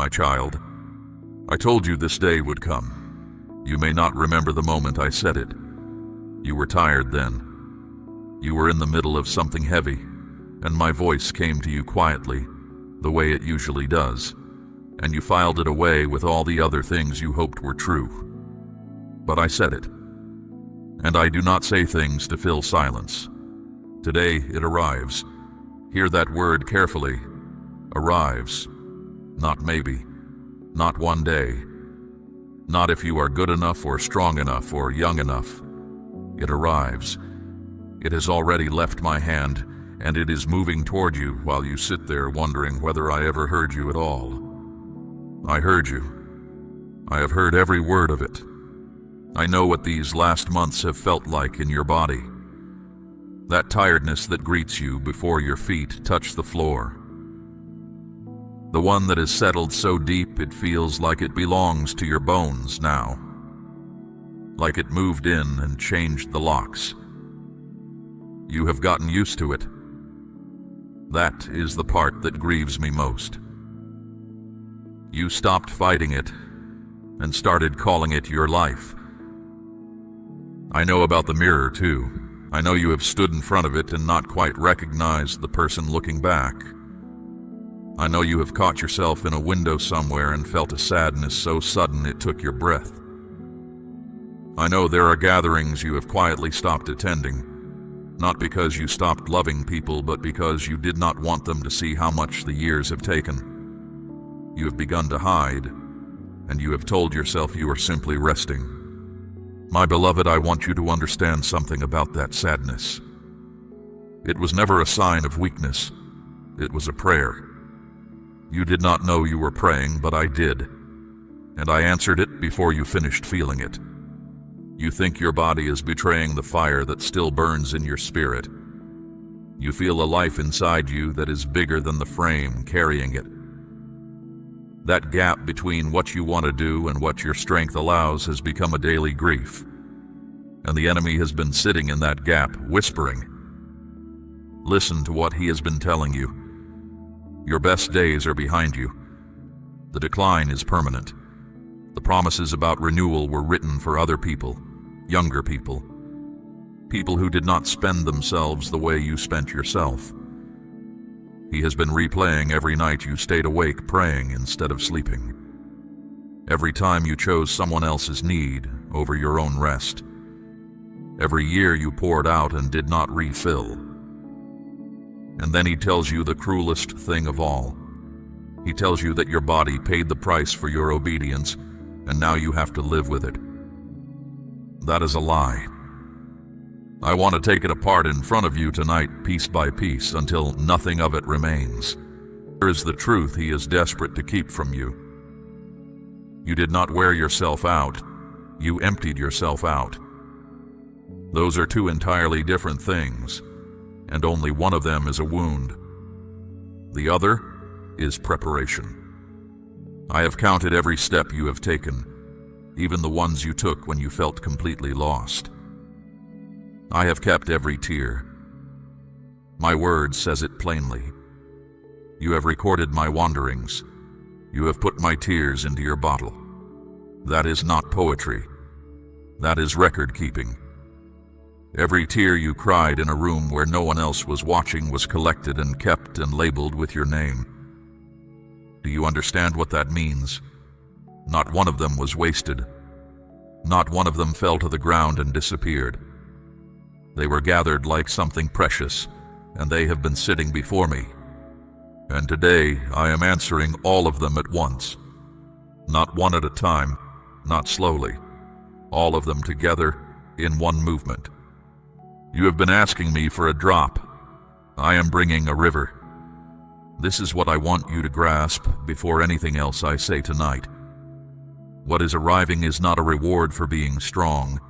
my child. I told you this day would come. You may not remember the moment I said it. You were tired then. You were in the middle of something heavy, and my voice came to you quietly, the way it usually does, and you filed it away with all the other things you hoped were true. But I said it. And I do not say things to fill silence. Today it arrives. Hear that word carefully. Arrives. Not maybe. Not one day. Not if you are good enough or strong enough or young enough. It arrives. It has already left my hand, and it is moving toward you while you sit there wondering whether I ever heard you at all. I heard you. I have heard every word of it. I know what these last months have felt like in your body. That tiredness that greets you before your feet touch the floor. The one that has settled so deep it feels like it belongs to your bones now. Like it moved in and changed the locks. You have gotten used to it. That is the part that grieves me most. You stopped fighting it and started calling it your life. I know about the mirror too. I know you have stood in front of it and not quite recognized the person looking back. I know you have caught yourself in a window somewhere and felt a sadness so sudden it took your breath. I know there are gatherings you have quietly stopped attending, not because you stopped loving people, but because you did not want them to see how much the years have taken. You have begun to hide, and you have told yourself you are simply resting. My beloved, I want you to understand something about that sadness. It was never a sign of weakness. It was a prayer. You did not know you were praying, but I did, and I answered it before you finished feeling it. You think your body is betraying the fire that still burns in your spirit. You feel a life inside you that is bigger than the frame carrying it. That gap between what you want to do and what your strength allows has become a daily grief, and the enemy has been sitting in that gap, whispering. Listen to what he has been telling you. Your best days are behind you. The decline is permanent. The promises about renewal were written for other people, younger people, people who did not spend themselves the way you spent yourself. He has been replaying every night you stayed awake praying instead of sleeping. Every time you chose someone else's need over your own rest. Every year you poured out and did not refill. And then he tells you the cruelest thing of all. He tells you that your body paid the price for your obedience, and now you have to live with it. That is a lie. I want to take it apart in front of you tonight, piece by piece, until nothing of it remains. Here is the truth he is desperate to keep from you. You did not wear yourself out. You emptied yourself out. Those are two entirely different things, and only one of them is a wound. The other is preparation. I have counted every step you have taken, even the ones you took when you felt completely lost. I have kept every tear. My word says it plainly. You have recorded my wanderings. You have put my tears into your bottle. That is not poetry. That is record-keeping. Every tear you cried in a room where no one else was watching was collected and kept and labeled with your name. Do you understand what that means? Not one of them was wasted. Not one of them fell to the ground and disappeared. They were gathered like something precious, and they have been sitting before me. And today I am answering all of them at once. Not one at a time, not slowly. All of them together in one movement. You have been asking me for a drop. I am bringing a river. This is what I want you to grasp before anything else I say tonight. What is arriving is not a reward for being strong.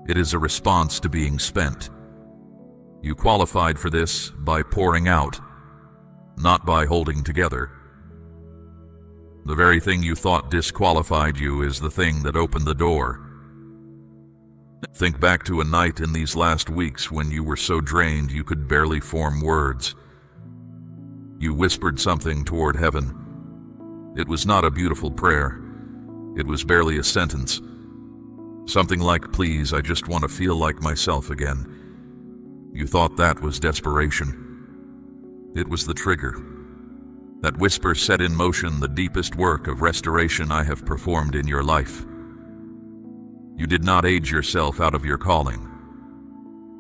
It is a response to being spent. You qualified for this by pouring out, not by holding together. The very thing you thought disqualified you is the thing that opened the door. Think back to a night in these last weeks when you were so drained you could barely form words. You whispered something toward heaven. It was not a beautiful prayer. It was barely a sentence. Something like, "Please, I just want to feel like myself again." You thought that was desperation. It was the trigger. That whisper set in motion the deepest work of restoration I have performed in your life. You did not age yourself out of your calling.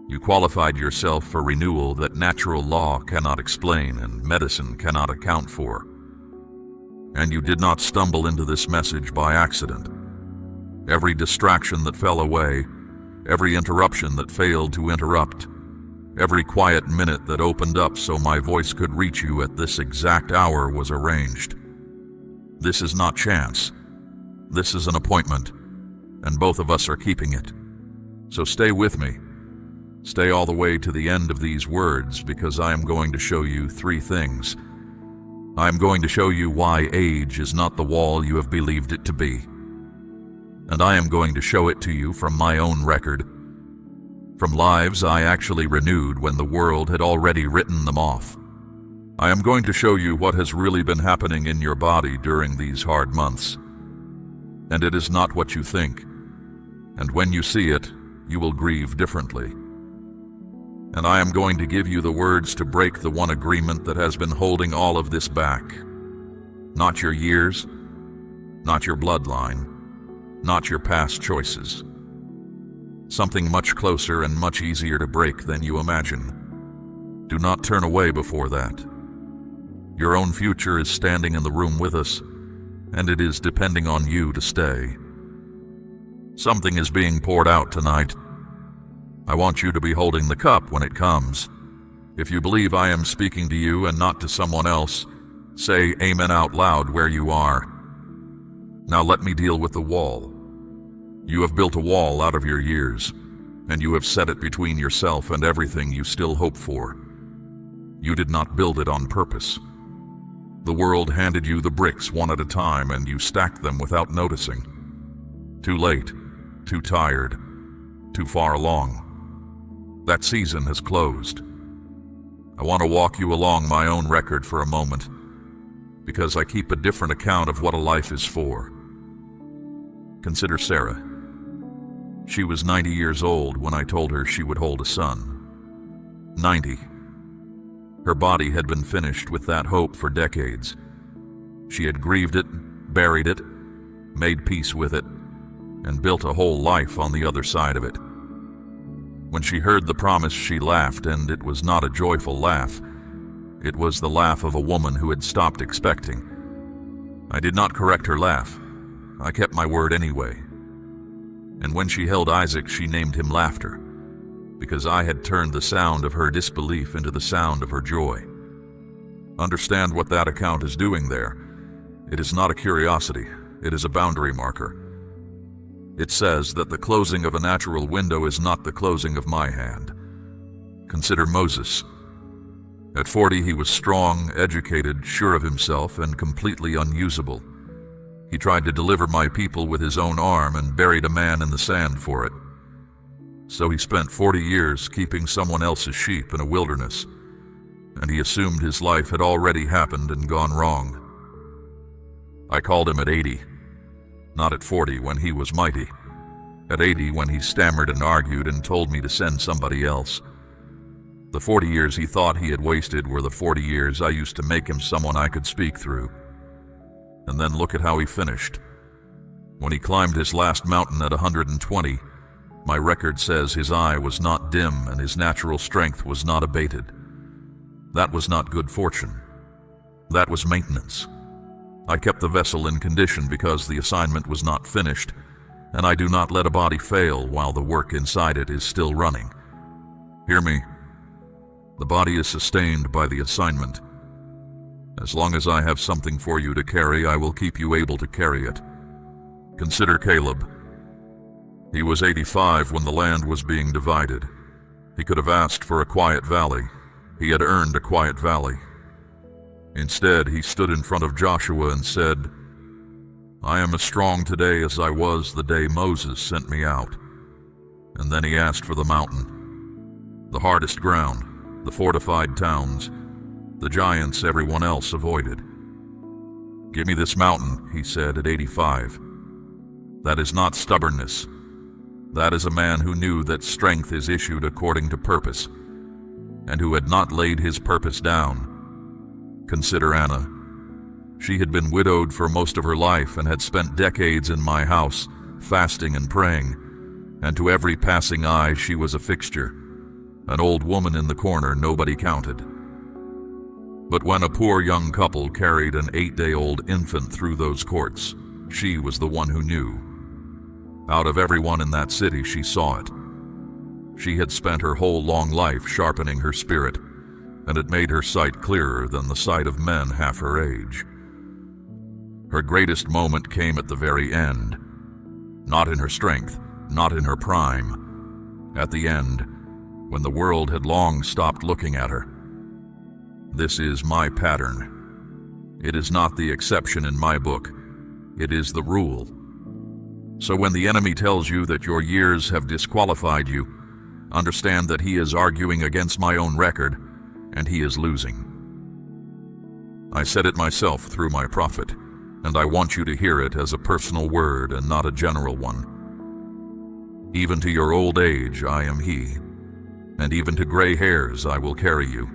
You qualified yourself for renewal that natural law cannot explain and medicine cannot account for. And you did not stumble into this message by accident. Every distraction that fell away, every interruption that failed to interrupt, every quiet minute that opened up so my voice could reach you at this exact hour was arranged. This is not chance. This is an appointment, and both of us are keeping it. So stay with me. Stay all the way to the end of these words, because I am going to show you 3 things. I am going to show you why age is not the wall you have believed it to be. And I am going to show it to you from my own record, from lives I actually renewed when the world had already written them off. I am going to show you what has really been happening in your body during these hard months. And it is not what you think. And when you see it, you will grieve differently. And I am going to give you the words to break the one agreement that has been holding all of this back. Not your years, not your bloodline, not your past choices. Something much closer and much easier to break than you imagine. Do not turn away before that. Your own future is standing in the room with us, and it is depending on you to stay. Something is being poured out tonight. I want you to be holding the cup when it comes. If you believe I am speaking to you and not to someone else, say amen out loud where you are. Now let me deal with the wall. You have built a wall out of your years, and you have set it between yourself and everything you still hope for. You did not build it on purpose. The world handed you the bricks one at a time, and you stacked them without noticing. Too late, too tired, too far along. That season has closed. I want to walk you along my own record for a moment, because I keep a different account of what a life is for. Consider Sarah. She was 90 years old when I told her she would hold a son. 90. Her body had been finished with that hope for decades. She had grieved it, buried it, made peace with it, and built a whole life on the other side of it. When she heard the promise, she laughed, and it was not a joyful laugh. It was the laugh of a woman who had stopped expecting. I did not correct her laugh. I kept my word anyway. And when she held Isaac, she named him Laughter, because I had turned the sound of her disbelief into the sound of her joy. Understand what that account is doing there. It is not a curiosity. It is a boundary marker. It says that the closing of a natural window is not the closing of my hand. Consider Moses. At 40, he was strong, educated, sure of himself, and completely unusable. He tried to deliver my people with his own arm and buried a man in the sand for it. So he spent 40 years keeping someone else's sheep in a wilderness, and he assumed his life had already happened and gone wrong. I called him at 80, not at 40 when he was mighty, at 80 when he stammered and argued and told me to send somebody else. The 40 years he thought he had wasted were the 40 years I used to make him someone I could speak through. And then look at how he finished. When he climbed his last mountain at 120, my record says his eye was not dim and his natural strength was not abated. That was not good fortune. That was maintenance. I kept the vessel in condition because the assignment was not finished, and I do not let a body fail while the work inside it is still running. Hear me. The body is sustained by the assignment. As long as I have something for you to carry, I will keep you able to carry it. Consider Caleb. He was 85 when the land was being divided. He could have asked for a quiet valley. He had earned a quiet valley. Instead, he stood in front of Joshua and said, "I am as strong today as I was the day Moses sent me out." And then he asked for the mountain, the hardest ground, the fortified towns, the giants everyone else avoided. "Give me this mountain," he said at 85. That is not stubbornness. That is a man who knew that strength is issued according to purpose, and who had not laid his purpose down. Consider Anna. She had been widowed for most of her life and had spent decades in my house, fasting and praying, and to every passing eye she was a fixture, an old woman in the corner nobody counted. But when a poor young couple carried an 8-day-old infant through those courts, she was the one who knew. Out of everyone in that city, she saw it. She had spent her whole long life sharpening her spirit, and it made her sight clearer than the sight of men half her age. Her greatest moment came at the very end, not in her strength, not in her prime, at the end, when the world had long stopped looking at her. This is my pattern. It is not the exception in my book. It is the rule. So when the enemy tells you that your years have disqualified you, understand that he is arguing against my own record, and he is losing. I said it myself through my prophet, and I want you to hear it as a personal word and not a general one. Even to your old age I am he, and even to gray hairs I will carry you.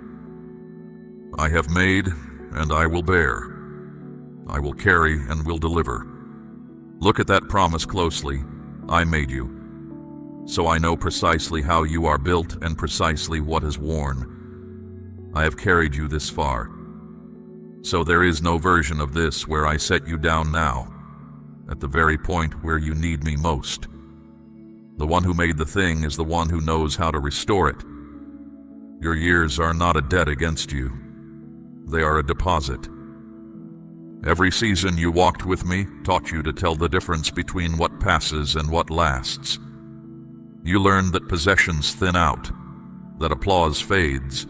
I have made, and I will bear. I will carry and will deliver. Look at that promise closely. I made you. So I know precisely how you are built and precisely what is worn. I have carried you this far. So there is no version of this where I set you down now, at the very point where you need me most. The one who made the thing is the one who knows how to restore it. Your years are not a debt against you. They are a deposit. Every season you walked with me taught you to tell the difference between what passes and what lasts. You learned that possessions thin out, that applause fades,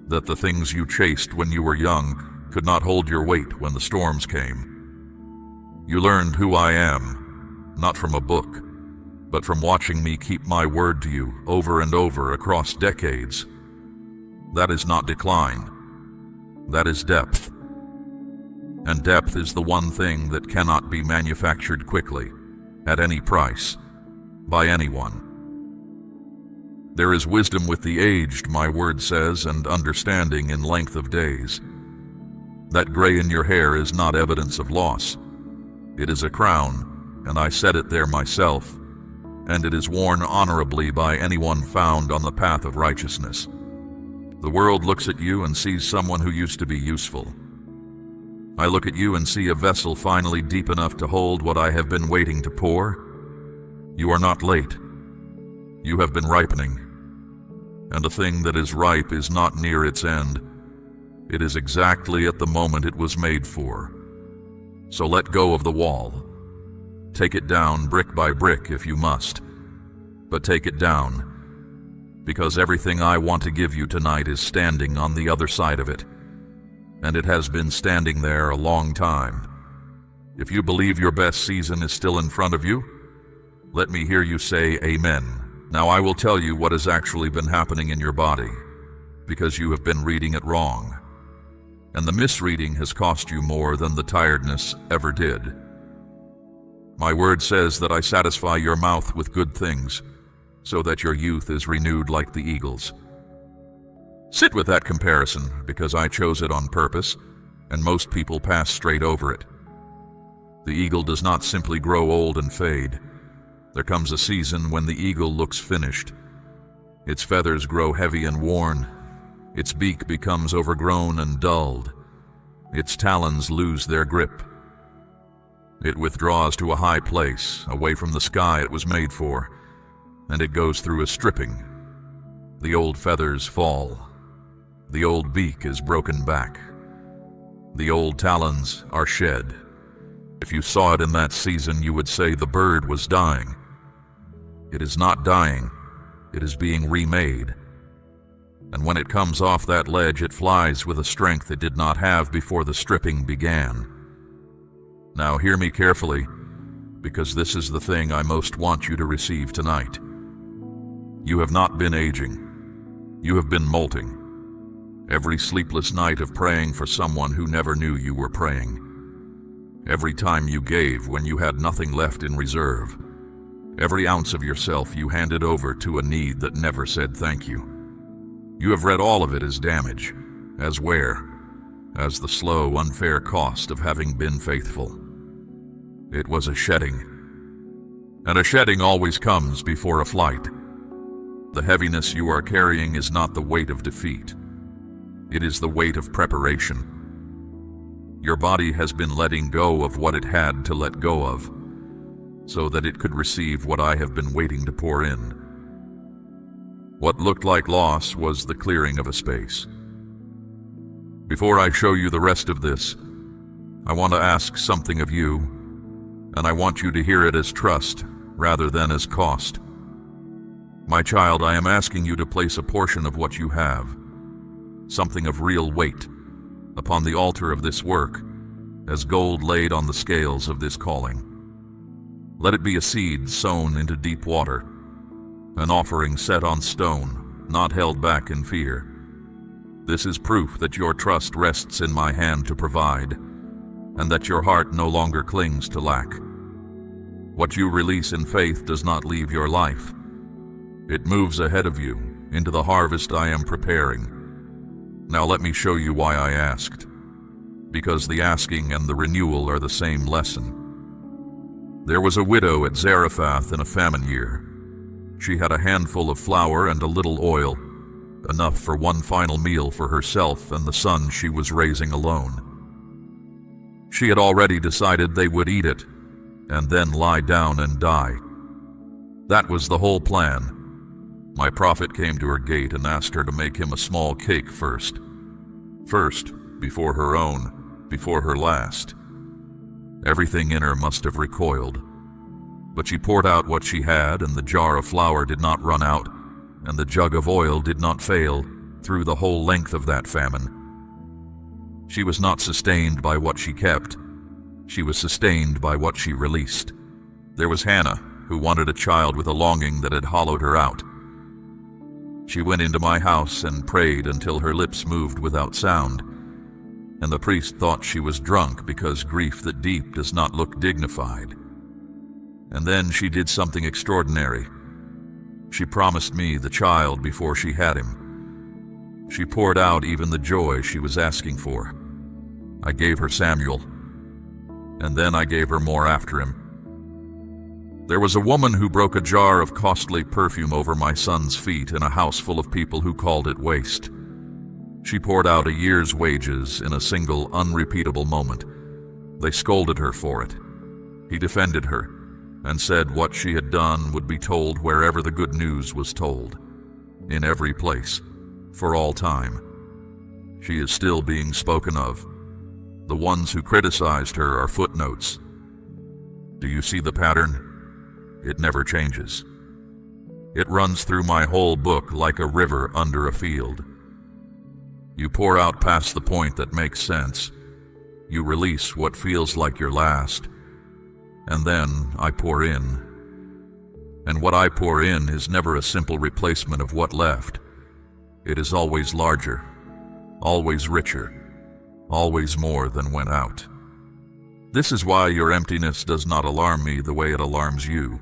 that the things you chased when you were young could not hold your weight when the storms came. You learned who I am, not from a book, but from watching me keep my word to you over and over across decades. That is not decline. That is depth. And depth is the one thing that cannot be manufactured quickly, at any price, by anyone. There is wisdom with the aged, my word says, and understanding in length of days. That gray in your hair is not evidence of loss. It is a crown, and I set it there myself, and it is worn honorably by anyone found on the path of righteousness. The world looks at you and sees someone who used to be useful. I look at you and see a vessel finally deep enough to hold what I have been waiting to pour. You are not late. You have been ripening. And a thing that is ripe is not near its end. It is exactly at the moment it was made for. So let go of the wall. Take it down brick by brick if you must. But take it down, because everything I want to give you tonight is standing on the other side of it. And it has been standing there a long time. If you believe your best season is still in front of you, let me hear you say amen. Now I will tell you what has actually been happening in your body, because you have been reading it wrong. And the misreading has cost you more than the tiredness ever did. My word says that I satisfy your mouth with good things, so that your youth is renewed like the eagles. Sit with that comparison, because I chose it on purpose, and most people pass straight over it. The eagle does not simply grow old and fade. There comes a season when the eagle looks finished. Its feathers grow heavy and worn. Its beak becomes overgrown and dulled. Its talons lose their grip. It withdraws to a high place, away from the sky it was made for, and it goes through a stripping. The old feathers fall. The old beak is broken back. The old talons are shed. If you saw it in that season, you would say the bird was dying. It is not dying. It is being remade. And when it comes off that ledge, it flies with a strength it did not have before the stripping began. Now hear me carefully, because this is the thing I most want you to receive tonight. You have not been aging. You have been molting. Every sleepless night of praying for someone who never knew you were praying. Every time you gave when you had nothing left in reserve. Every ounce of yourself you handed over to a need that never said thank you. You have read all of it as damage, as wear, as the slow, unfair cost of having been faithful. It was a shedding. And a shedding always comes before a flight. The heaviness you are carrying is not the weight of defeat. It is the weight of preparation. Your body has been letting go of what it had to let go of, so that it could receive what I have been waiting to pour in. What looked like loss was the clearing of a space. Before I show you the rest of this, I want to ask something of you, and I want you to hear it as trust rather than as cost. My child, I am asking you to place a portion of what you have, something of real weight, upon the altar of this work, as gold laid on the scales of this calling. Let it be a seed sown into deep water, an offering set on stone, not held back in fear. This is proof that your trust rests in my hand to provide, and that your heart no longer clings to lack. What you release in faith does not leave your life. It moves ahead of you into the harvest I am preparing. Now let me show you why I asked. Because the asking and the renewal are the same lesson. There was a widow at Zarephath in a famine year. She had a handful of flour and a little oil, enough for one final meal for herself and the son she was raising alone. She had already decided they would eat it, and then lie down and die. That was the whole plan. My prophet came to her gate and asked her to make him a small cake first. First, before her own, before her last. Everything in her must have recoiled. But she poured out what she had, and the jar of flour did not run out, and the jug of oil did not fail through the whole length of that famine. She was not sustained by what she kept. She was sustained by what she released. There was Hannah, who wanted a child with a longing that had hollowed her out. She went into my house and prayed until her lips moved without sound, and the priest thought she was drunk because grief that deep does not look dignified. And then she did something extraordinary. She promised me the child before she had him. She poured out even the joy she was asking for. I gave her Samuel, and then I gave her more after him. There was a woman who broke a jar of costly perfume over my son's feet in a house full of people who called it waste. She poured out a year's wages in a single, unrepeatable moment. They scolded her for it. He defended her and said what she had done would be told wherever the good news was told, in every place, for all time. She is still being spoken of. The ones who criticized her are footnotes. Do you see the pattern? It never changes. It runs through my whole book like a river under a field. You pour out past the point that makes sense. You release what feels like your last. And then I pour in. And what I pour in is never a simple replacement of what left. It is always larger, always richer, always more than went out. This is why your emptiness does not alarm me the way it alarms you.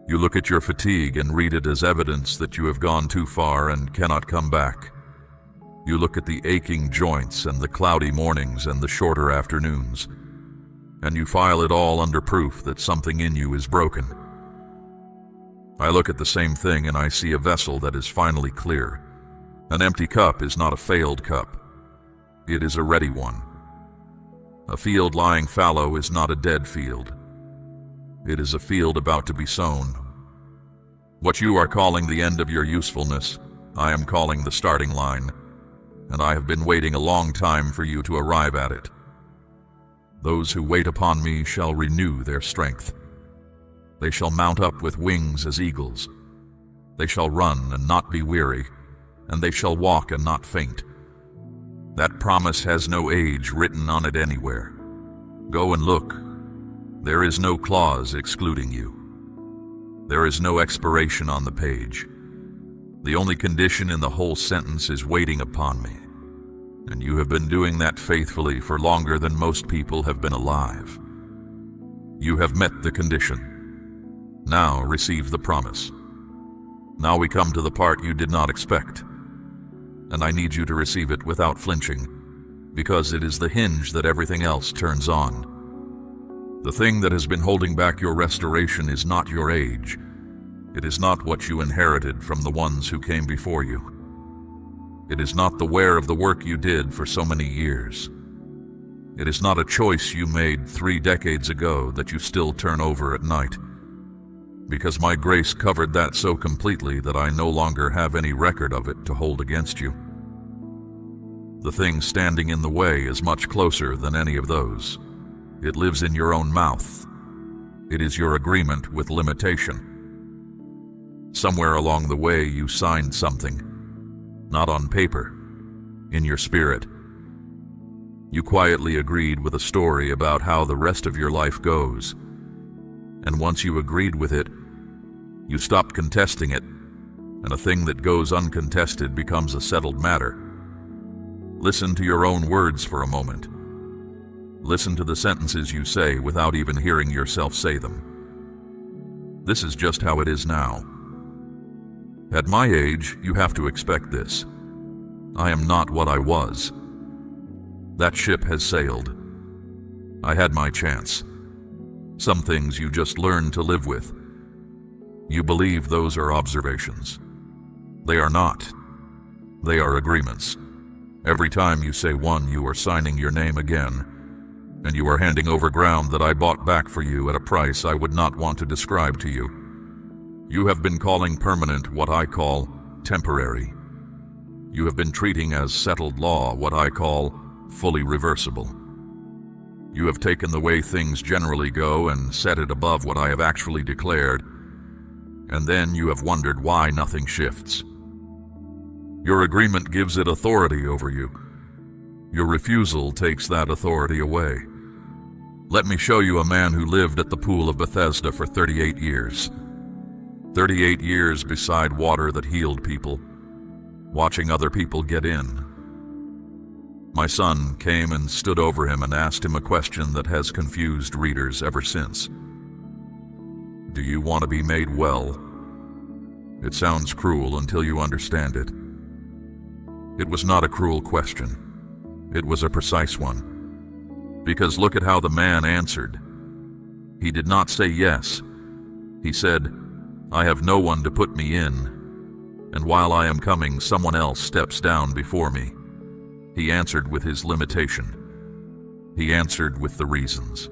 You look at your fatigue and read it as evidence that you have gone too far and cannot come back. You look at the aching joints and the cloudy mornings and the shorter afternoons, and you file it all under proof that something in you is broken. I look at the same thing and I see a vessel that is finally clear. An empty cup is not a failed cup. It is a ready one. A field lying fallow is not a dead field. It is a field about to be sown. What you are calling the end of your usefulness, I am calling the starting line, and I have been waiting a long time for you to arrive at it. Those who wait upon me shall renew their strength. They shall mount up with wings as eagles. They shall run and not be weary, and they shall walk and not faint. That promise has no age written on it anywhere. Go and look. There is no clause excluding you. There is no expiration on the page. The only condition in the whole sentence is waiting upon me. And you have been doing that faithfully for longer than most people have been alive. You have met the condition. Now receive the promise. Now we come to the part you did not expect. And I need you to receive it without flinching, because it is the hinge that everything else turns on. The thing that has been holding back your restoration is not your age. It is not what you inherited from the ones who came before you. It is not the wear of the work you did for so many years. It is not a choice you made 3 decades ago that you still turn over at night, because my grace covered that so completely that I no longer have any record of it to hold against you. The thing standing in the way is much closer than any of those. It lives in your own mouth. It is your agreement with limitation. Somewhere along the way you signed something, not on paper, in your spirit. You quietly agreed with a story about how the rest of your life goes. And once you agreed with it, you stopped contesting it, and a thing that goes uncontested becomes a settled matter. Listen to your own words for a moment. Listen to the sentences you say without even hearing yourself say them. This is just how it is now. At my age, you have to expect this. I am not what I was. That ship has sailed. I had my chance. Some things you just learn to live with. You believe those are observations. They are not. They are agreements. Every time you say one, you are signing your name again, and you are handing over ground that I bought back for you at a price I would not want to describe to you. You have been calling permanent what I call temporary. You have been treating as settled law what I call fully reversible. You have taken the way things generally go and set it above what I have actually declared, and then you have wondered why nothing shifts. Your agreement gives it authority over you. Your refusal takes that authority away. Let me show you a man who lived at the pool of Bethesda for 38 years. 38 years beside water that healed people, watching other people get in. My son came and stood over him and asked him a question that has confused readers ever since. Do you want to be made well? It sounds cruel until you understand it. It was not a cruel question. It was a precise one. Because look at how the man answered. He did not say yes. He said, I have no one to put me in, and while I am coming, someone else steps down before me. He answered with his limitation. He answered with the reasons.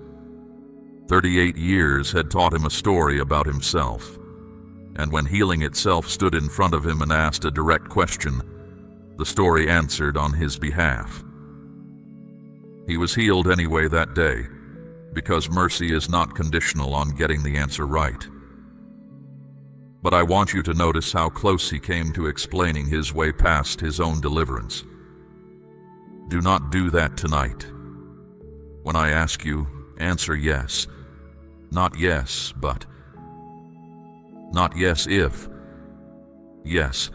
38 years had taught him a story about himself, and when healing itself stood in front of him and asked a direct question, the story answered on his behalf. He was healed anyway that day, because mercy is not conditional on getting the answer right. But I want you to notice how close he came to explaining his way past his own deliverance. Do not do that tonight. When I ask you, answer yes. Not yes, but. Not yes if. Yes.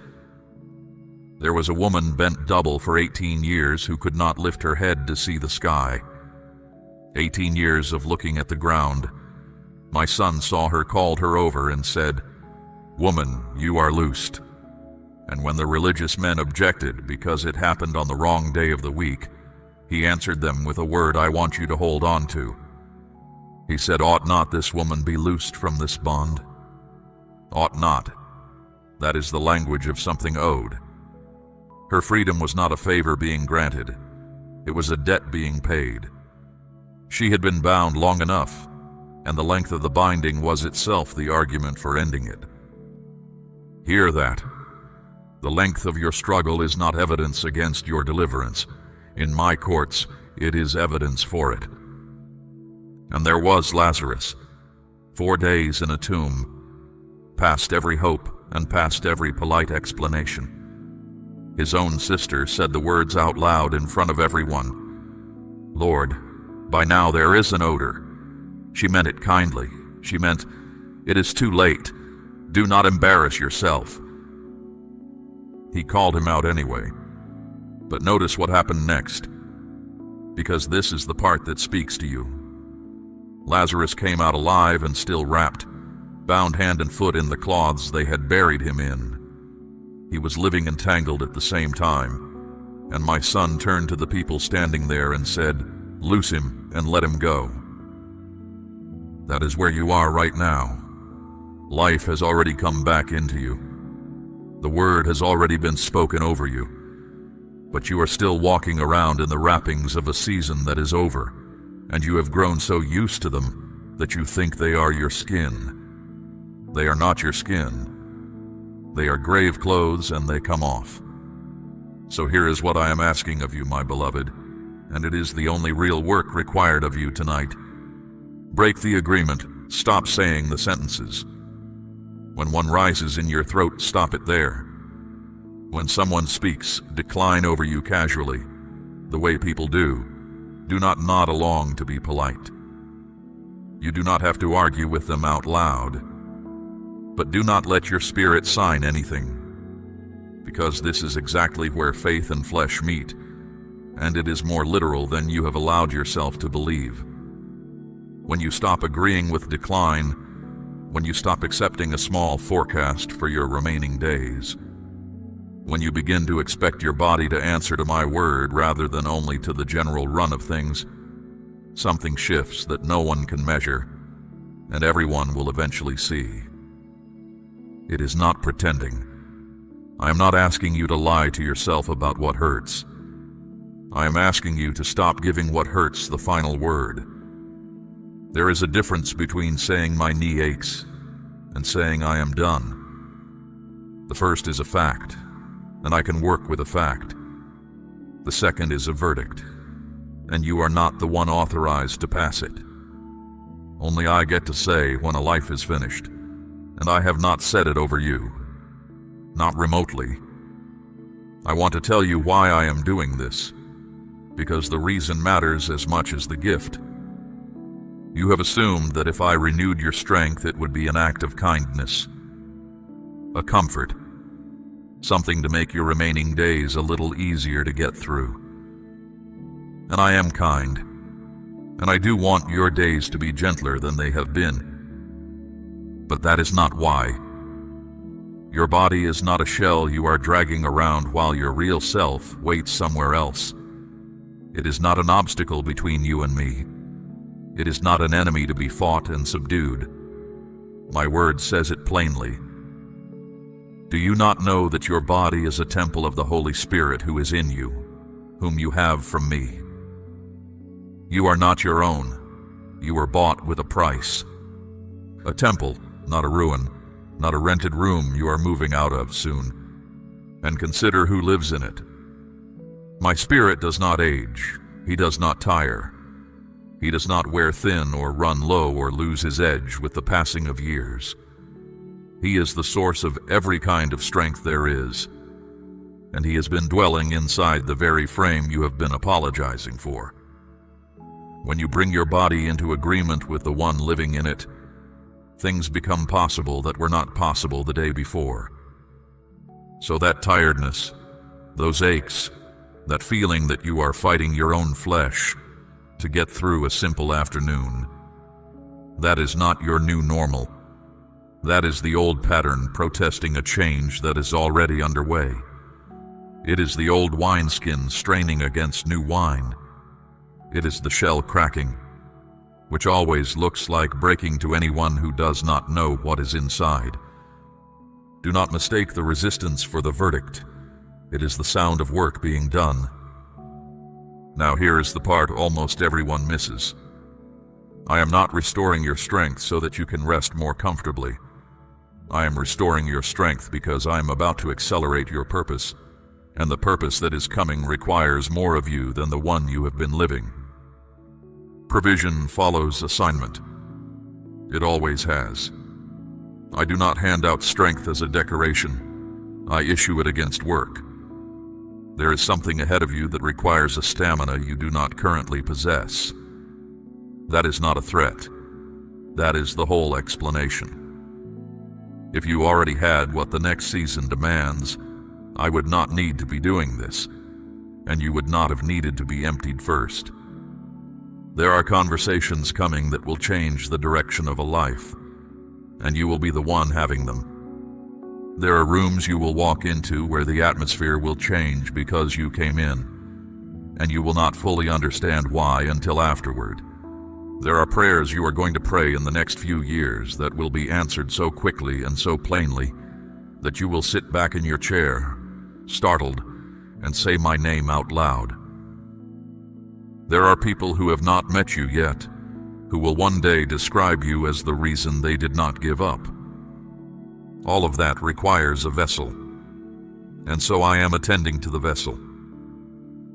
There was a woman bent double for 18 years who could not lift her head to see the sky. 18 years of looking at the ground. My son saw her, called her over, and said, Woman, you are loosed. And when the religious men objected because it happened on the wrong day of the week, he answered them with a word I want you to hold on to. He said, Ought not this woman be loosed from this bond? Ought not. That is the language of something owed. Her freedom was not a favor being granted. It was a debt being paid. She had been bound long enough, and the length of the binding was itself the argument for ending it. Hear that. The length of your struggle is not evidence against your deliverance. In my courts, it is evidence for it. And there was Lazarus, 4 days in a tomb, past every hope and past every polite explanation. His own sister said the words out loud in front of everyone. Lord, by now there is an odor. She meant it kindly. She meant, it is too late. Do not embarrass yourself. He called him out anyway. But notice what happened next, because this is the part that speaks to you. Lazarus came out alive and still wrapped, bound hand and foot in the cloths they had buried him in. He was living entangled at the same time, and my son turned to the people standing there and said, "Loose him and let him go." That is where you are right now. Life has already come back into you. The word has already been spoken over you, but you are still walking around in the wrappings of a season that is over, and you have grown so used to them that you think they are your skin. They are not your skin. They are grave clothes, and they come off. So here is what I am asking of you, my beloved, and it is the only real work required of you tonight. Break the agreement. Stop saying the sentences. When one rises in your throat, stop it there. When someone speaks, decline over you casually, the way people do. Do not nod along to be polite. You do not have to argue with them out loud. But do not let your spirit sign anything, because this is exactly where faith and flesh meet, and it is more literal than you have allowed yourself to believe. When you stop agreeing with decline, when you stop accepting a small forecast for your remaining days, when you begin to expect your body to answer to my word rather than only to the general run of things, something shifts that no one can measure, and everyone will eventually see. It is not pretending. I am not asking you to lie to yourself about what hurts. I am asking you to stop giving what hurts the final word. There is a difference between saying my knee aches and saying I am done. The first is a fact, and I can work with a fact. The second is a verdict, and you are not the one authorized to pass it. Only I get to say when a life is finished, and I have not said it over you. Not remotely. I want to tell you why I am doing this, because the reason matters as much as the gift. You have assumed that if I renewed your strength, it would be an act of kindness, a comfort, something to make your remaining days a little easier to get through. And I am kind, and I do want your days to be gentler than they have been. But that is not why. Your body is not a shell you are dragging around while your real self waits somewhere else. It is not an obstacle between you and me. It is not an enemy to be fought and subdued. My word says it plainly. Do you not know that your body is a temple of the Holy Spirit who is in you, whom you have from me? You are not your own. You were bought with a price. A temple, not a ruin, not a rented room you are moving out of soon. And consider who lives in it. My spirit does not age. He does not tire. He does not wear thin or run low or lose his edge with the passing of years. He is the source of every kind of strength there is, and he has been dwelling inside the very frame you have been apologizing for. When you bring your body into agreement with the one living in it, things become possible that were not possible the day before. So that tiredness, those aches, that feeling that you are fighting your own flesh to get through a simple afternoon, that is not your new normal. That is the old pattern protesting a change that is already underway. It is the old wineskin straining against new wine. It is the shell cracking, which always looks like breaking to anyone who does not know what is inside. Do not mistake the resistance for the verdict. It is the sound of work being done. Now here is the part almost everyone misses. I am not restoring your strength so that you can rest more comfortably. I am restoring your strength because I am about to accelerate your purpose, and the purpose that is coming requires more of you than the one you have been living. Provision follows assignment. It always has. I do not hand out strength as a decoration. I issue it against work. There is something ahead of you that requires a stamina you do not currently possess. That is not a threat. That is the whole explanation. If you already had what the next season demands, I would not need to be doing this. and you would not have needed to be emptied first. There are conversations coming that will change the direction of a life, and you will be the one having them. There are rooms you will walk into where the atmosphere will change because you came in, and you will not fully understand why until afterward. There are prayers you are going to pray in the next few years that will be answered so quickly and so plainly that you will sit back in your chair, startled, and say my name out loud. There are people who have not met you yet, who will one day describe you as the reason they did not give up. All of that requires a vessel, and so I am attending to the vessel.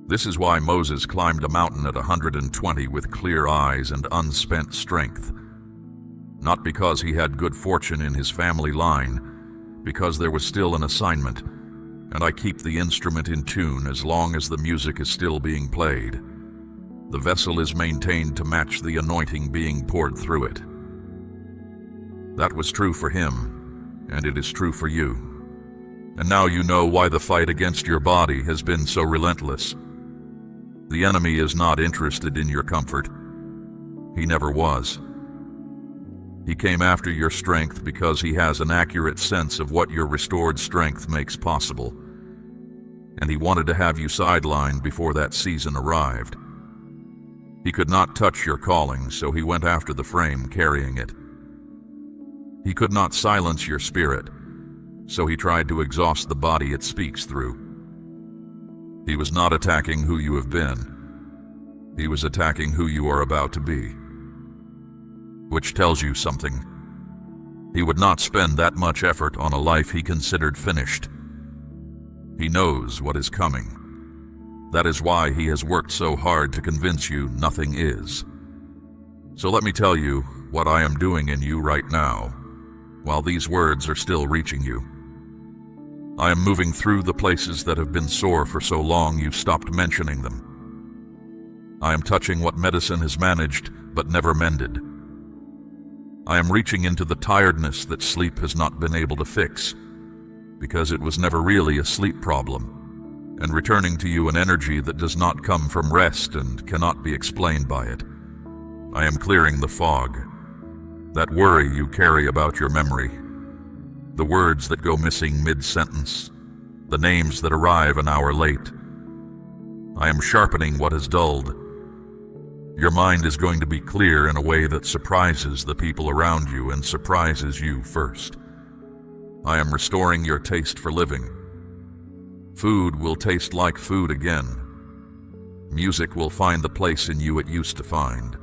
This is why Moses climbed a mountain at 120 with clear eyes and unspent strength. Not because he had good fortune in his family line, because there was still an assignment, and I keep the instrument in tune as long as the music is still being played. The vessel is maintained to match the anointing being poured through it. That was true for him, and it is true for you. And now you know why the fight against your body has been so relentless. The enemy is not interested in your comfort. He never was. He came after your strength because he has an accurate sense of what your restored strength makes possible. And he wanted to have you sidelined before that season arrived. He could not touch your calling, so he went after the frame carrying it. He could not silence your spirit, so he tried to exhaust the body it speaks through. He was not attacking who you have been. He was attacking who you are about to be. Which tells you something. He would not spend that much effort on a life he considered finished. He knows what is coming. That is why he has worked so hard to convince you nothing is. So let me tell you what I am doing in you right now, while these words are still reaching you. I am moving through the places that have been sore for so long you stopped mentioning them. I am touching what medicine has managed but never mended. I am reaching into the tiredness that sleep has not been able to fix, because it was never really a sleep problem, and returning to you an energy that does not come from rest and cannot be explained by it. I am clearing the fog, that worry you carry about your memory, the words that go missing mid-sentence, the names that arrive an hour late. I am sharpening what is dulled. Your mind is going to be clear in a way that surprises the people around you and surprises you first. I am restoring your taste for living. Food will taste like food again. Music will find the place in you it used to find.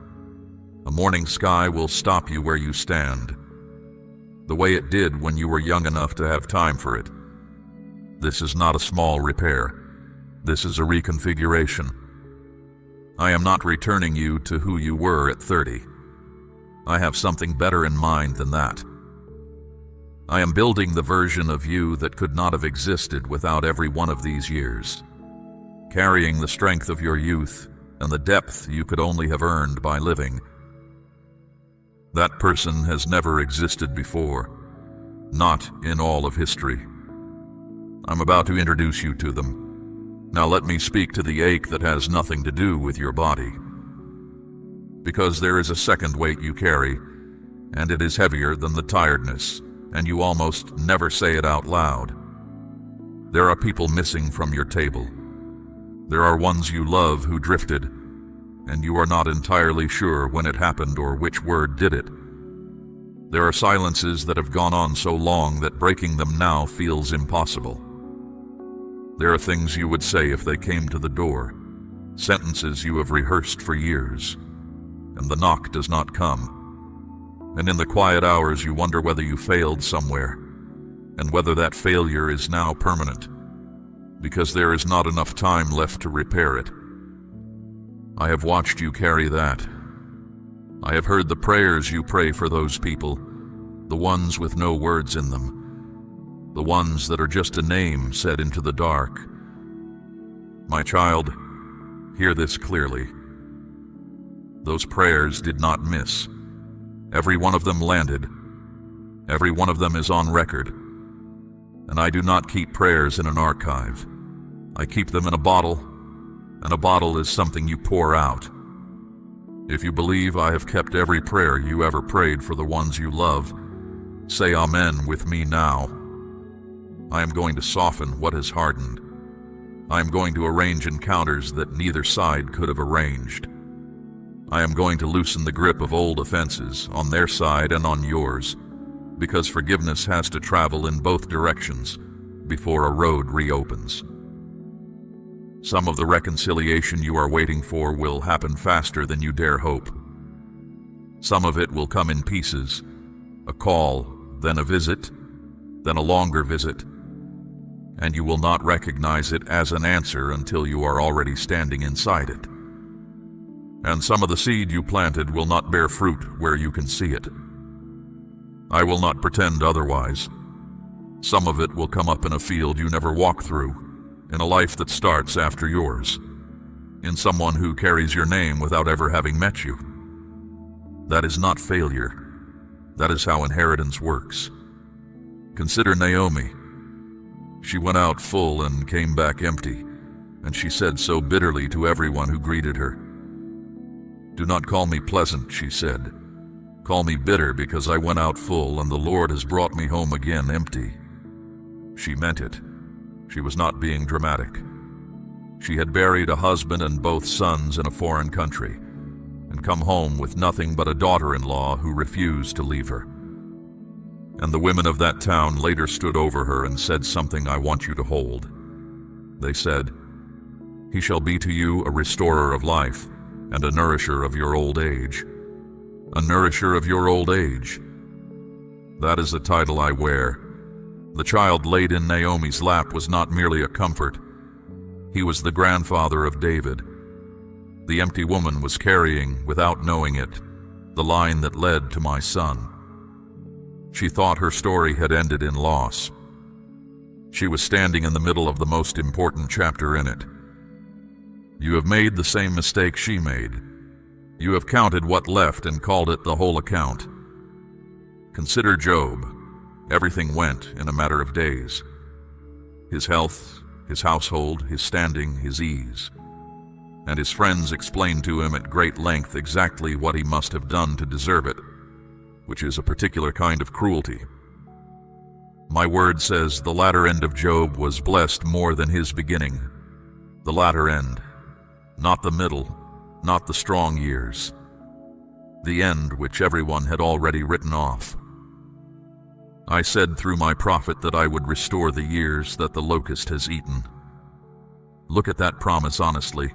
A morning sky will stop you where you stand, the way it did when you were young enough to have time for it. This is not a small repair. This is a reconfiguration. I am not returning you to who you were at 30. I have something better in mind than that. I am building the version of you that could not have existed without every one of these years, carrying the strength of your youth and the depth you could only have earned by living. That person has never existed before, not in all of history. I'm about to introduce you to them. Now let me speak to the ache that has nothing to do with your body. Because there is a second weight you carry, and it is heavier than the tiredness, and you almost never say it out loud. There are people missing from your table. There are ones you love who drifted, and you are not entirely sure when it happened or which word did it. There are silences that have gone on so long that breaking them now feels impossible. There are things you would say if they came to the door, sentences you have rehearsed for years, and the knock does not come. And in the quiet hours you wonder whether you failed somewhere, and whether that failure is now permanent, because there is not enough time left to repair it. I have watched you carry that. I have heard the prayers you pray for those people, the ones with no words in them, the ones that are just a name said into the dark. My child, hear this clearly. Those prayers did not miss. Every one of them landed. Every one of them is on record. And I do not keep prayers in an archive. I keep them in a bottle, and a bottle is something you pour out. If you believe I have kept every prayer you ever prayed for the ones you love, say Amen with me now. I am going to soften what has hardened. I am going to arrange encounters that neither side could have arranged. I am going to loosen the grip of old offenses on their side and on yours, because forgiveness has to travel in both directions before a road reopens. Some of the reconciliation you are waiting for will happen faster than you dare hope. Some of it will come in pieces, a call, then a visit, then a longer visit, and you will not recognize it as an answer until you are already standing inside it. And some of the seed you planted will not bear fruit where you can see it. I will not pretend otherwise. Some of it will come up in a field you never walked through, in a life that starts after yours, in someone who carries your name without ever having met you. That is not failure. That is how inheritance works. Consider Naomi. She went out full and came back empty, and she said so bitterly to everyone who greeted her. "Do not call me pleasant," she said. "Call me bitter, because I went out full, and the Lord has brought me home again empty." She meant it. She was not being dramatic. She had buried a husband and both sons in a foreign country, and come home with nothing but a daughter-in-law who refused to leave her. And the women of that town later stood over her and said something I want you to hold. They said, "He shall be to you a restorer of life, and a nourisher of your old age." A nourisher of your old age. That is the title I wear. The child laid in Naomi's lap was not merely a comfort. He was the grandfather of David. The empty woman was carrying, without knowing it, the line that led to my son. She thought her story had ended in loss. She was standing in the middle of the most important chapter in it. You have made the same mistake she made. You have counted what left and called it the whole account. Consider Job. Everything went in a matter of days. His health, his household, his standing, his ease. And his friends explained to him at great length exactly what he must have done to deserve it, which is a particular kind of cruelty. My word says the latter end of Job was blessed more than his beginning. The latter end, not the middle, not the strong years. The end which everyone had already written off. I said through my prophet that I would restore the years that the locust has eaten. Look at that promise honestly,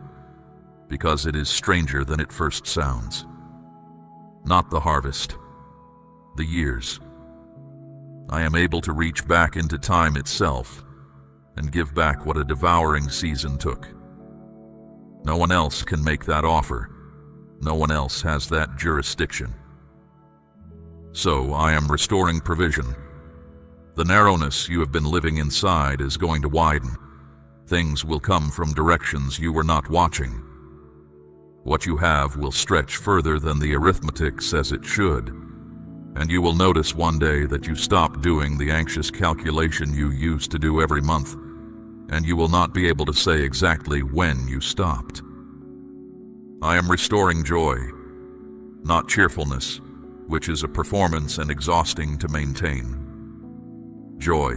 because it is stranger than it first sounds. Not the harvest, the years. I am able to reach back into time itself and give back what a devouring season took. No one else can make that offer. No one else has that jurisdiction. So I am restoring provision. The narrowness you have been living inside is going to widen. Things will come from directions you were not watching. What you have will stretch further than the arithmetic says it should, and you will notice one day that you stop doing the anxious calculation you used to do every month, and you will not be able to say exactly when you stopped. I am restoring joy, not cheerfulness, which is a performance and exhausting to maintain. Joy,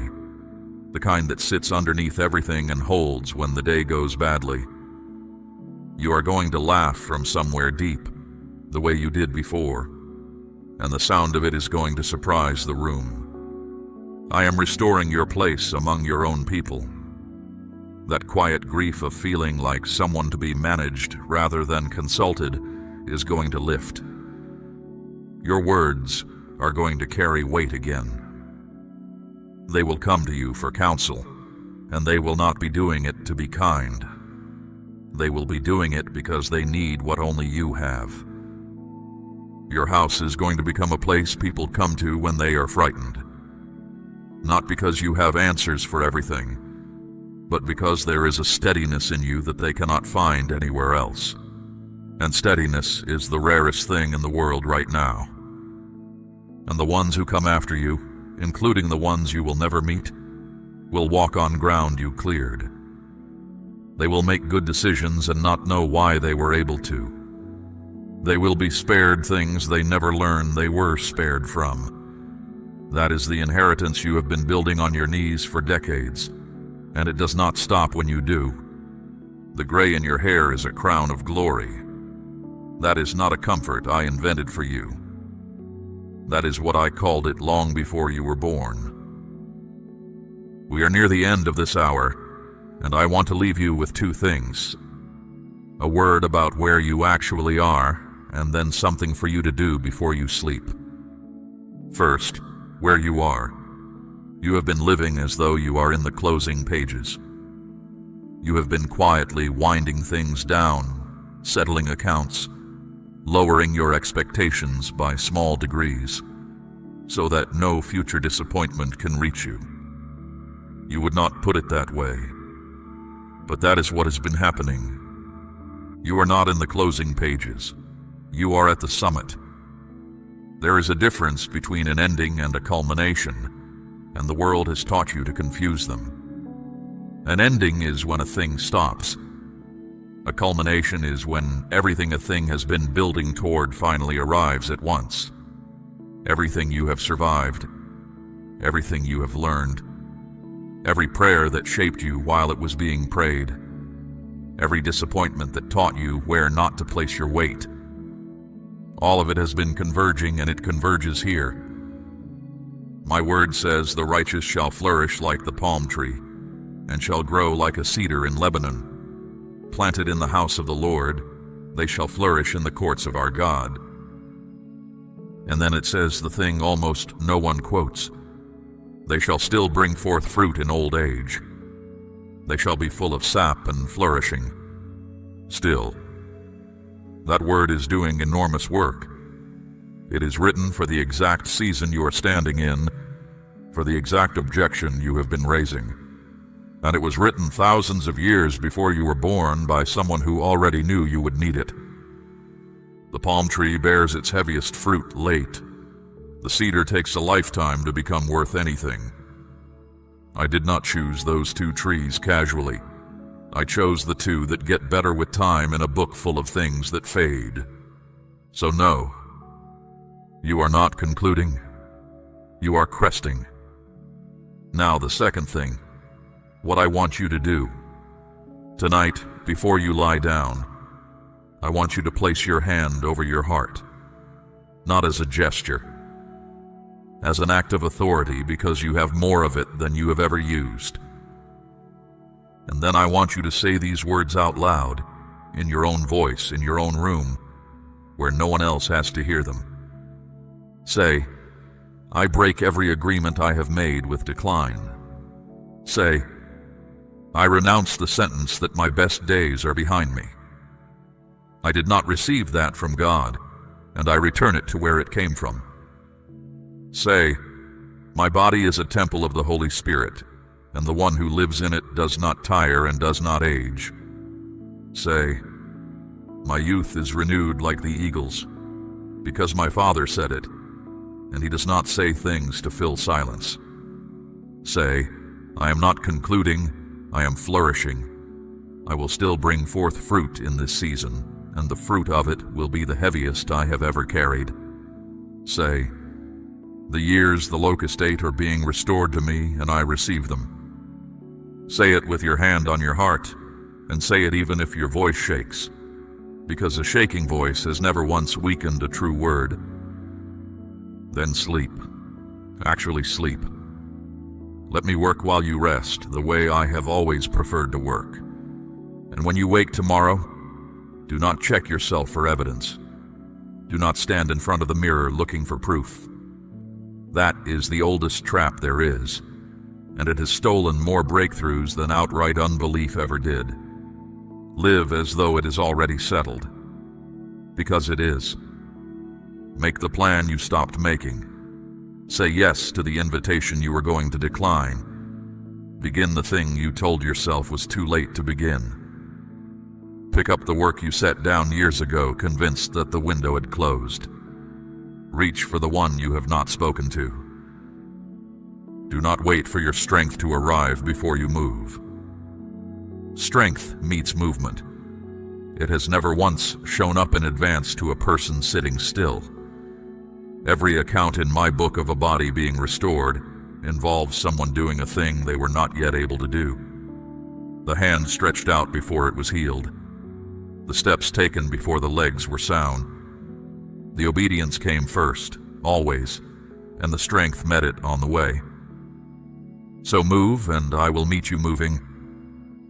the kind that sits underneath everything and holds when the day goes badly. You are going to laugh from somewhere deep, the way you did before, and the sound of it is going to surprise the room. I am restoring your place among your own people. That quiet grief of feeling like someone to be managed rather than consulted is going to lift. Your words are going to carry weight again. They will come to you for counsel, and they will not be doing it to be kind. They will be doing it because they need what only you have. Your house is going to become a place people come to when they are frightened. Not because you have answers for everything, but because there is a steadiness in you that they cannot find anywhere else. And steadiness is the rarest thing in the world right now. And the ones who come after you, including the ones you will never meet, will walk on ground you cleared. They will make good decisions and not know why they were able to. They will be spared things they never learned they were spared from. That is the inheritance you have been building on your knees for decades, and it does not stop when you do. The gray in your hair is a crown of glory. That is not a comfort I invented for you. That is what I called it long before you were born. We are near the end of this hour, and I want to leave you with two things. A word about where you actually are, and then something for you to do before you sleep. First, where you are. You have been living as though you are in the closing pages. You have been quietly winding things down, settling accounts, lowering your expectations by small degrees, so that no future disappointment can reach you. You would not put it that way, but that is what has been happening. You are not in the closing pages. You are at the summit. There is a difference between an ending and a culmination, and the world has taught you to confuse them. An ending is when a thing stops. A culmination is when everything a thing has been building toward finally arrives at once. Everything you have survived, everything you have learned, every prayer that shaped you while it was being prayed, every disappointment that taught you where not to place your weight. All of it has been converging, and it converges here. My word says, the righteous shall flourish like the palm tree, and shall grow like a cedar in Lebanon. Planted in the house of the Lord, they shall flourish in the courts of our God. And then it says the thing almost no one quotes. They shall still bring forth fruit in old age. They shall be full of sap and flourishing. Still, that word is doing enormous work. It is written for the exact season you are standing in, for the exact objection you have been raising. And it was written thousands of years before you were born by someone who already knew you would need it. The palm tree bears its heaviest fruit late. The cedar takes a lifetime to become worth anything. I did not choose those two trees casually. I chose the two that get better with time in a book full of things that fade. So no, you are not concluding. You are cresting. Now the second thing, what I want you to do. Tonight, before you lie down, I want you to place your hand over your heart, not as a gesture, as an act of authority because you have more of it than you have ever used. And then I want you to say these words out loud, in your own voice, in your own room, where no one else has to hear them. Say, I break every agreement I have made with decline. Say, I renounce the sentence that my best days are behind me. I did not receive that from God, and I return it to where it came from. Say, my body is a temple of the Holy Spirit, and the one who lives in it does not tire and does not age. Say, my youth is renewed like the eagles, because my Father said it, and he does not say things to fill silence. Say, I am not concluding, I am flourishing. I will still bring forth fruit in this season, and the fruit of it will be the heaviest I have ever carried. Say, the years the locust ate are being restored to me, and I receive them. Say it with your hand on your heart, and say it even if your voice shakes, because a shaking voice has never once weakened a true word. Then sleep. Actually sleep. Let me work while you rest, the way I have always preferred to work. And when you wake tomorrow, do not check yourself for evidence. Do not stand in front of the mirror looking for proof. That is the oldest trap there is, and it has stolen more breakthroughs than outright unbelief ever did. Live as though it is already settled, because it is. Make the plan you stopped making. Say yes to the invitation you were going to decline. Begin the thing you told yourself was too late to begin. Pick up the work you set down years ago, convinced that the window had closed. Reach for the one you have not spoken to. Do not wait for your strength to arrive before you move. Strength meets movement. It has never once shown up in advance to a person sitting still. Every account in my book of a body being restored involves someone doing a thing they were not yet able to do. The hand stretched out before it was healed. The steps taken before the legs were sound. The obedience came first, always, and the strength met it on the way. So move, and I will meet you moving.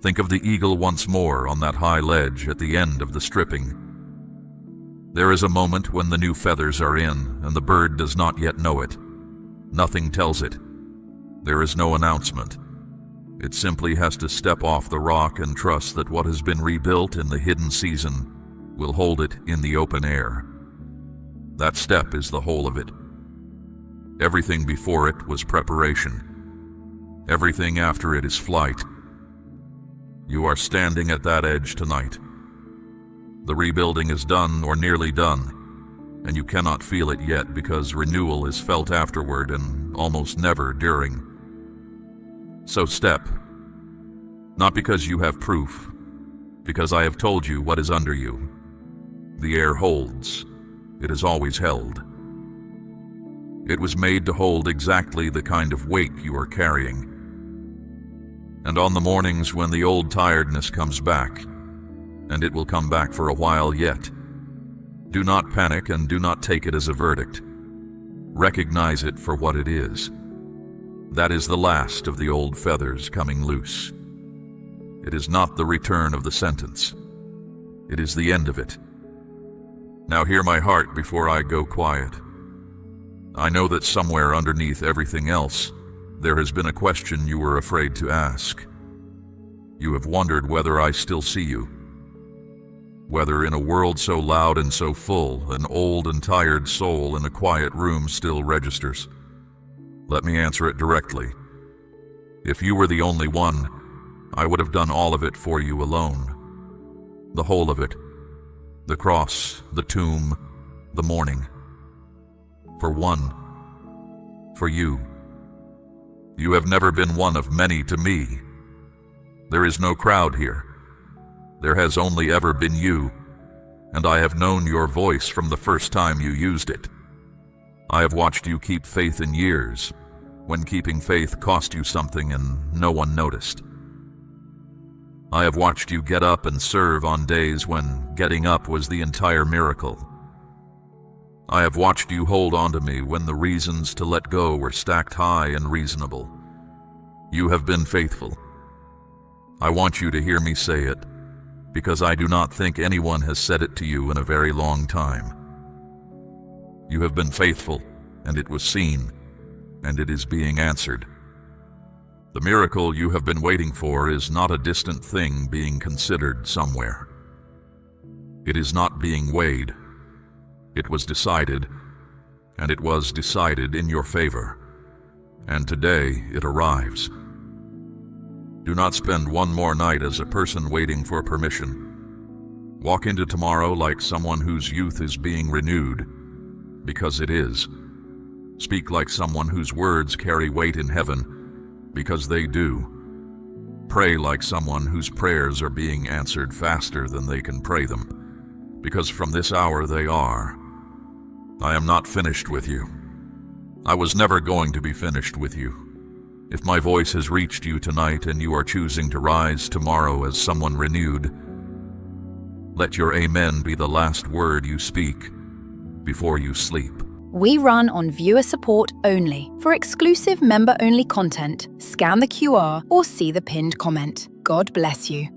Think of the eagle once more on that high ledge at the end of the stripping. There is a moment when the new feathers are in, and the bird does not yet know it. Nothing tells it. There is no announcement. It simply has to step off the rock and trust that what has been rebuilt in the hidden season will hold it in the open air. That step is the whole of it. Everything before it was preparation. Everything after it is flight. You are standing at that edge tonight. The rebuilding is done or nearly done, and you cannot feel it yet because renewal is felt afterward and almost never during. So step. Not because you have proof, because I have told you what is under you. The air holds. It is always held. It was made to hold exactly the kind of weight you are carrying. And on the mornings when the old tiredness comes back, and it will come back for a while yet, do not panic and do not take it as a verdict. Recognize it for what it is. That is the last of the old feathers coming loose. It is not the return of the sentence. It is the end of it. Now hear my heart before I go quiet. I know that somewhere underneath everything else, there has been a question you were afraid to ask. You have wondered whether I still see you. Whether in a world so loud and so full, an old and tired soul in a quiet room still registers. Let me answer it directly. If you were the only one, I would have done all of it for you alone. The whole of it. The cross, the tomb, the mourning. For one. For you. You have never been one of many to me. There is no crowd here. There has only ever been you, and I have known your voice from the first time you used it. I have watched you keep faith in years, when keeping faith cost you something and no one noticed. I have watched you get up and serve on days when getting up was the entire miracle. I have watched you hold on to me when the reasons to let go were stacked high and reasonable. You have been faithful. I want you to hear me say it, because I do not think anyone has said it to you in a very long time. You have been faithful, and it was seen, and it is being answered. The miracle you have been waiting for is not a distant thing being considered somewhere. It is not being weighed. It was decided, and it was decided in your favor, and today it arrives. Do not spend one more night as a person waiting for permission. Walk into tomorrow like someone whose youth is being renewed, because it is. Speak like someone whose words carry weight in heaven, because they do. Pray like someone whose prayers are being answered faster than they can pray them, because from this hour they are. I am not finished with you. I was never going to be finished with you. If my voice has reached you tonight and you are choosing to rise tomorrow as someone renewed, let your amen be the last word you speak before you sleep. We run on viewer support only. For exclusive member-only content, scan the QR or see the pinned comment. God bless you.